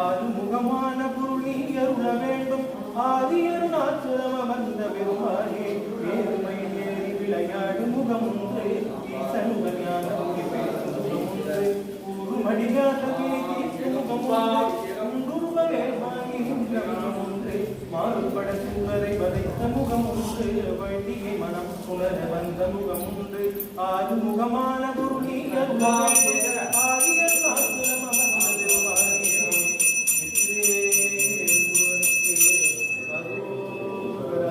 ஆறுமுகமான புருணியருள வேண்டும் ஆதியருணாச்சலம் அமர்ந்த பெருமானே ஏறுமை ஏறி விளையாடு முகம் ஒன்று ஈசனுடன் ஞான மொழி பேசும் முகம் ஒன்று கூறுமடியாதகினை தீர்க்கும் முகம் ஒன்றுருவவே வாங்கி முகம் ஒன்று மாறுபட சூழலை வதைத்த முகம் ஒன்று வழியை மனம் புலர வந்த முகம் ஒன்று ஆறுமுகமான புருணியருள வேண்டும் ஆதியருணாச்சலம்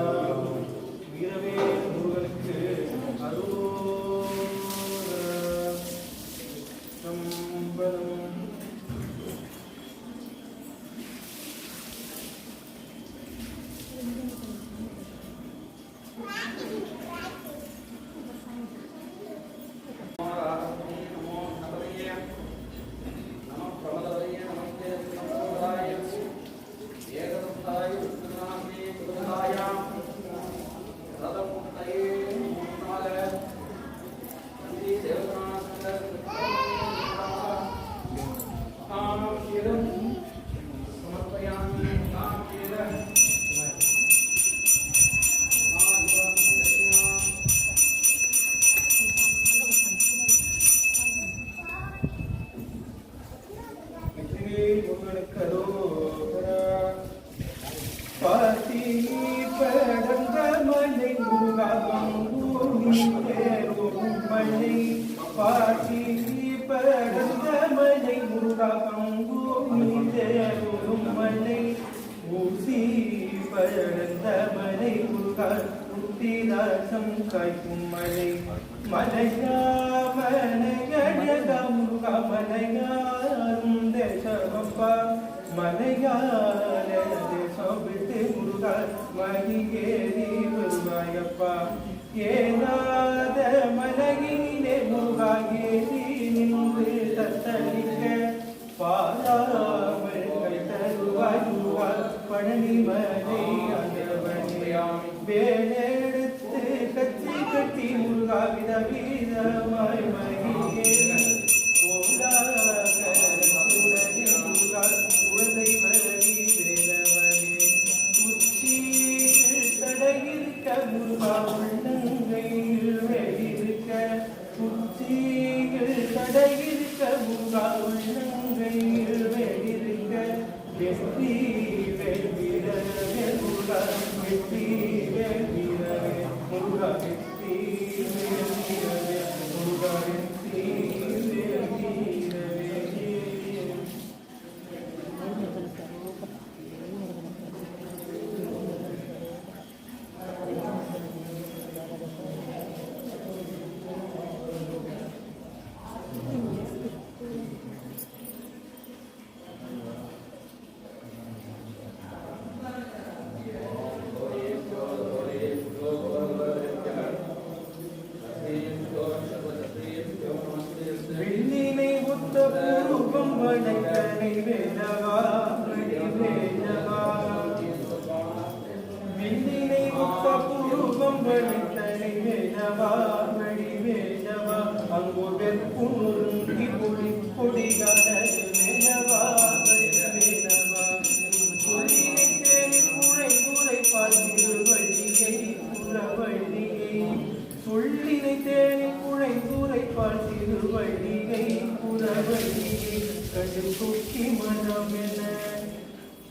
அமர்ந்த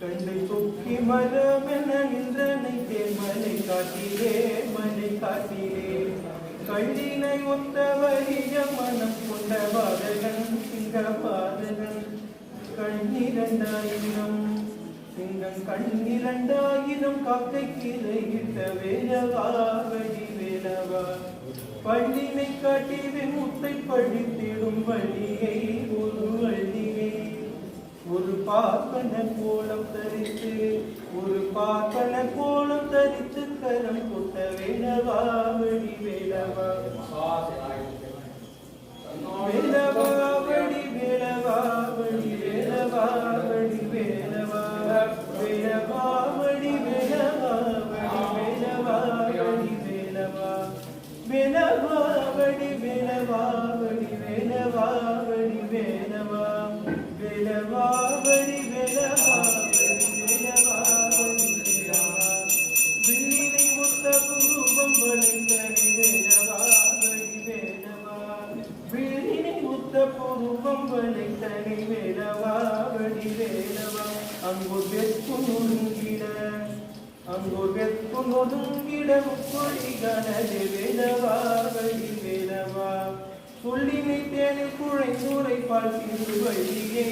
கண்டு தொக்கி மரமென நின்றனை தேர்மலை காட்டிலே மலை காட்டிலே கள்ளினை ஒத்த வலிய மனம் கொண்ட பாதகன் சிங்க பாதகன் கண்ணிரண்டாயிரம் சிங்கம் கண்ணிரண்டாயிரம் காக்கை கீழையிட்ட வேலவா வழி வேலவா பள்ளினை காட்டி முத்தை பழித்திடும் வழியை ஒரு வழியை ஒரு பார்ப்பன கோலம் தரித்து ஒரு பார்ப்பன கோலம் தரித்து கரம் கொட்ட வேலவா வழி வேலவா வேலவா வழி வேலவா வழி வேலவா வழி வேலவா வேலவா வழி வேலவா வழி வேலவா வழி வேலவா வேலவா வழி வேலவா வழி வேலவா வழி வேலவா வேலவா வழி வேலவா வழி வேலவா வழி வேலவா வில்லினை ஒத்த பூபம் வளைந்தனை வேலவா வழி வேலவா வில்லினை ஒத்த பூபம் வளைந்தனை வேலவா வழி வேலவா அங்கு வெப்பு நொடுங்கிட முக்கொடி கனது வேலவா வழி வேலவா சொல்லினை தேனை குழைந்துரைப்பால் திருவழியை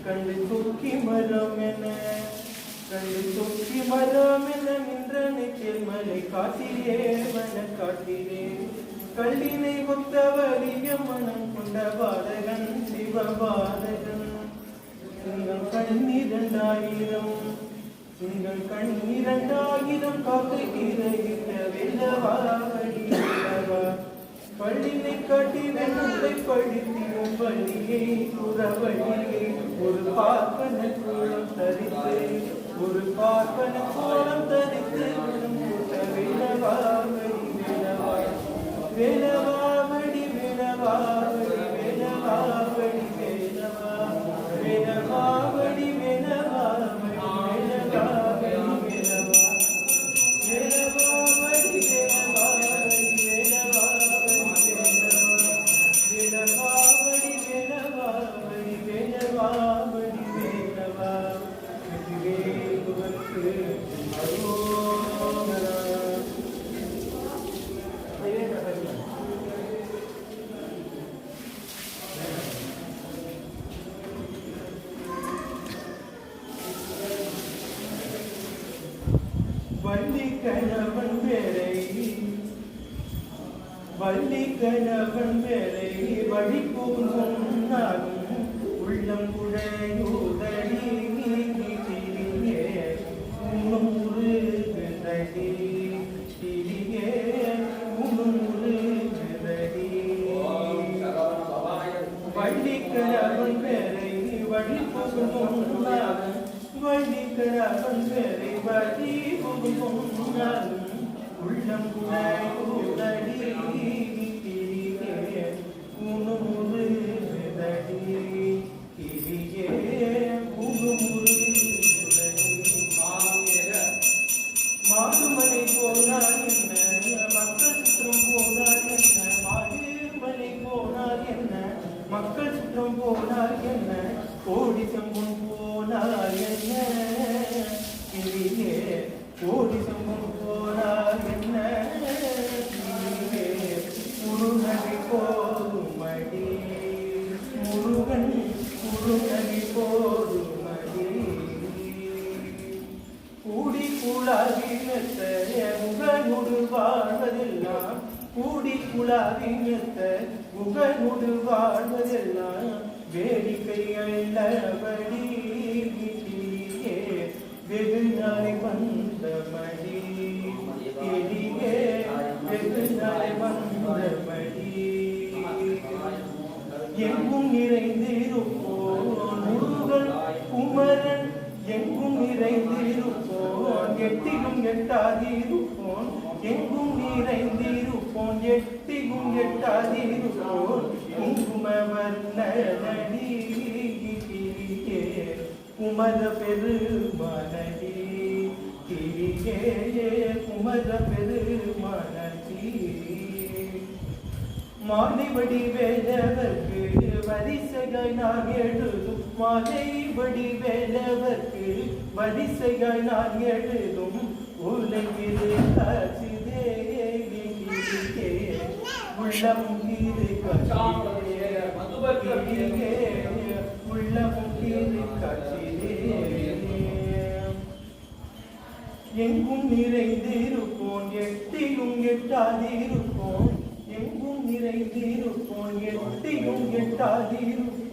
கண்டு தொக்கி மரம் என நின்றனை தேர்மலை காட்டிலே மன காட்டிலே கல்லினை ஒத்த வலிய மனம் கொண்ட பாதகன் சிவபாதகன் சிங்கம் கண்ணிரண்டாயிரம் காக்கை கீரையிட்ட வேலவா வழி வேலவா பள்ளினை காட்டி வெள்ளத்தை பழித்திடும் வழியை புறவழியை ஒரு பார்ப்பன கோலம் தரித்து ஒரு பார்ப்பன கோலம் தரித்து வேலவா வழி வேலவா வேலவா வழி வேலவா வழி வேலவா வழி வேலவா வேலவா வழி வேலவா வள்ளி கணவன் வேலை வழிபோல் சொன்னாலும் உள்ளம் குழையூதடி திரியே உணமுறு வெதடி திரியே உணமுறு வெதடி வள்ளி கணவன் வேலை வழிபோல் சொன்னாலும் வள்ளி கணவன் வேலை வழிபோல் சொன்னாலும் உள்ளம் குழையூதடி மாடுமலை போனார் என்ன மக்கள் சுற்றம் போனார் என்ன மாடுமலை போனார் என்ன மக்கள் சுற்றம் போனார் என்ன கோடி சம்பம் போனார் என்ன கிளியே கோடி சம்பம் போனார் என்ன முருகனை போதுமடி முருகன் முருகனை போதுமடி கூடி குழாவினத்த முகனுடு வாழ்வதெல்லாம் கூடி குழாவினத்த முகனுடு வாழ்வதெல்லாம் வேடிக்கை அல்லபடி வெகு நாளை வந்த மடி வெகு நாளை வந்த மடி எங்கும் நிறைந்திருப்போன் முருகன் குமரன் எங்கும் நிறைந்திருப்போன் எட்டிலும் எட்டாதிருப்போன் எங்கும் நிறைந்திருப்போன் எட்டிலும் எட்டாதிருப்போன் குங்குமவர்ணனடி குமர பெருமானடி கிரியே குமர பெருமானடி மாணிவடி வேதவர்க்கு வரிசைகள் நான் எழுதும் மாலை வடிவேலவர்க்கு வரிசையாய் நான் எழுதும் உலகிலே காட்சிதே உள்ளமும் கீழே காட்சிதே உள்ளமும் கீழே காட்சிதே எங்கும் நிறைந்திருப்போம் எட்டியும் எட்டாதிருப்போம் எங்கும் நிறைந்திருப்போம் எட்டியும் எட்டாதிருப்போம்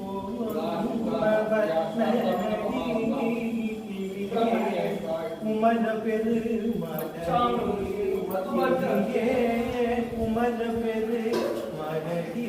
உமன பெரு உமன பெரு மனடி